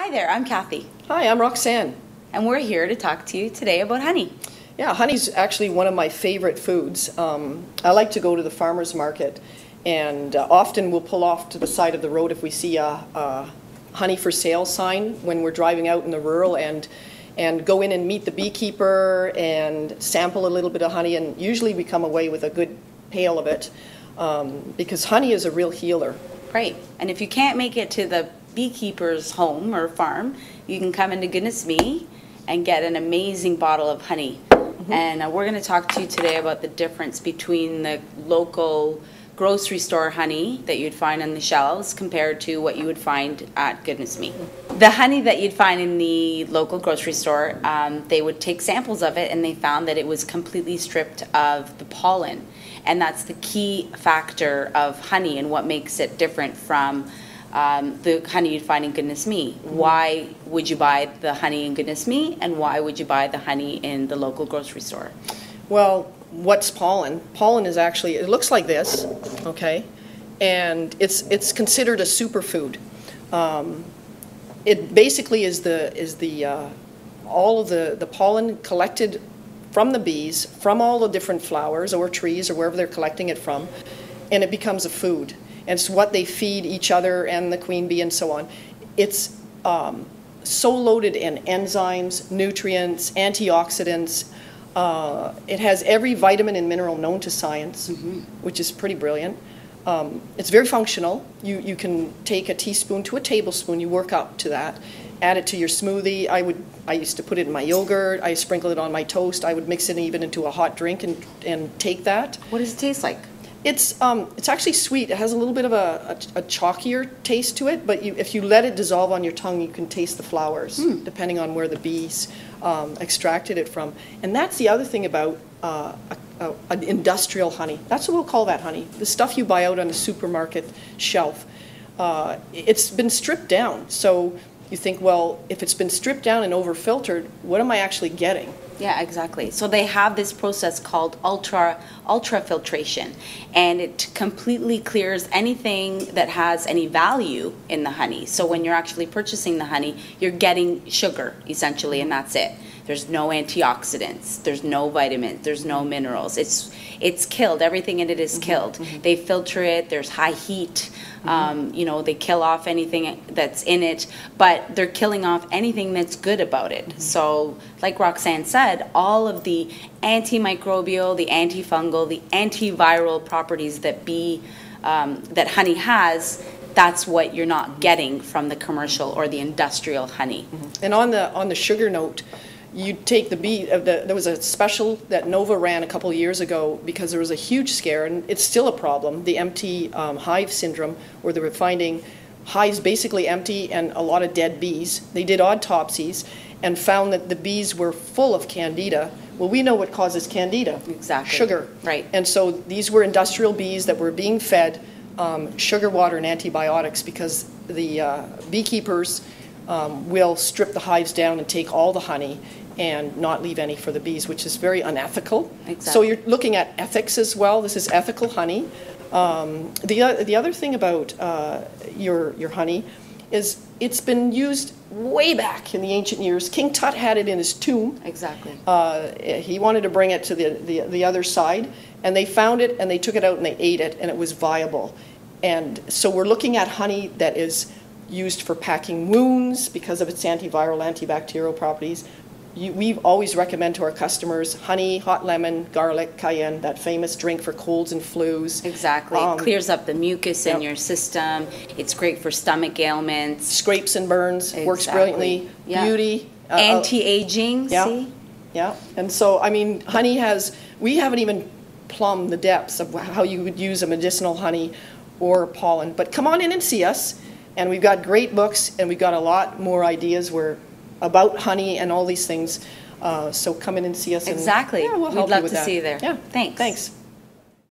Hi there, I'm Kathy. Hi, I'm Roxanne. And we're here to talk to you today about honey. Yeah, honey's actually one of my favorite foods. I like to go to the farmer's market, and often we'll pull off to the side of the road if we see a honey for sale sign when we're driving out in the rural, and go in and meet the beekeeper and sample a little bit of honey, and usually we come away with a good pail of it because honey is a real healer. Right, and if you can't make it to the beekeeper's home or farm, you can come into Goodness Me and get an amazing bottle of honey. And we're going to talk to you today about the difference between the local grocery store honey that you'd find on the shelves compared to what you would find at Goodness Me. The honey that you'd find in the local grocery store, they would take samples of it and they found that it was completely stripped of the pollen. And that's the key factor of honey and what makes it different from the honey you'd find in Goodness Me. Why would you buy the honey in Goodness Me, and why would you buy the honey in the local grocery store? Well, what's pollen? Pollen is actually, it looks like this, okay, and it's considered a superfood. It basically is all of the pollen collected from the bees, from all the different flowers or trees or wherever they're collecting it from, and it becomes a food. And it's what they feed each other and the queen bee and so on. It's so loaded in enzymes, nutrients, antioxidants. It has every vitamin and mineral known to science, which is pretty brilliant. It's very functional. You can take a teaspoon to a tablespoon, you work up to that, add it to your smoothie. I used to put it in my yogurt, I sprinkle it on my toast, I would mix it even into a hot drink and take that. What does it taste like? It's actually sweet. It has a little bit of a chalkier taste to it, but if you let it dissolve on your tongue, you can taste the flowers, depending on where the bees extracted it from. And that's the other thing about an industrial honey. That's what we'll call that honey. The stuff you buy out on a supermarket shelf. It's been stripped down. So you think, well, if it's been stripped down and over-filtered, what am I actually getting? Yeah, exactly. So they have this process called ultra-filtration, and it completely clears anything that has any value in the honey. So when you're actually purchasing the honey, you're getting sugar, essentially, and that's it. There's no antioxidants, there's no vitamins, there's no minerals. It's killed. Everything in it is killed. They filter it, there's high heat, you know, they kill off anything that's in it, but they're killing off anything that's good about it. So like Roxanne said, all of the antimicrobial, the antifungal, the antiviral properties that that honey has, that's what you're not getting from the commercial or the industrial honey. And on the sugar note, you take the bee, there was a special that Nova ran a couple of years ago because there was a huge scare, and it's still a problem, the empty hive syndrome, where they were finding hives basically empty and a lot of dead bees. They did autopsies and found that the bees were full of candida. Well, we know what causes candida. Exactly. Sugar. Right. And so these were industrial bees that were being fed sugar water and antibiotics because the beekeepers will strip the hives down and take all the honey and not leave any for the bees, which is very unethical. Exactly. So you're looking at ethics as well. This is ethical honey. The other thing about your honey is it's been used way back in the ancient years. King Tut had it in his tomb. Exactly. He wanted to bring it to the other side, and they found it and they took it out and they ate it, and it was viable. And so we're looking at honey that is used for packing wounds because of its antiviral, antibacterial properties. We always recommend to our customers honey, hot lemon, garlic, cayenne, that famous drink for colds and flus. Exactly. It clears up the mucus in your system. It's great for stomach ailments. Scrapes and burns. Works brilliantly. Beauty. Anti-aging, see? Yeah. And so, I mean, honey we haven't even plumbed the depths of how you would use a medicinal honey or pollen. But come on in and see us. And we've got great books, and we've got a lot more ideas about honey and all these things. So come in and see us. Exactly. And, we'll help We'd love you with to that. see you there. Yeah. Thanks. Thanks.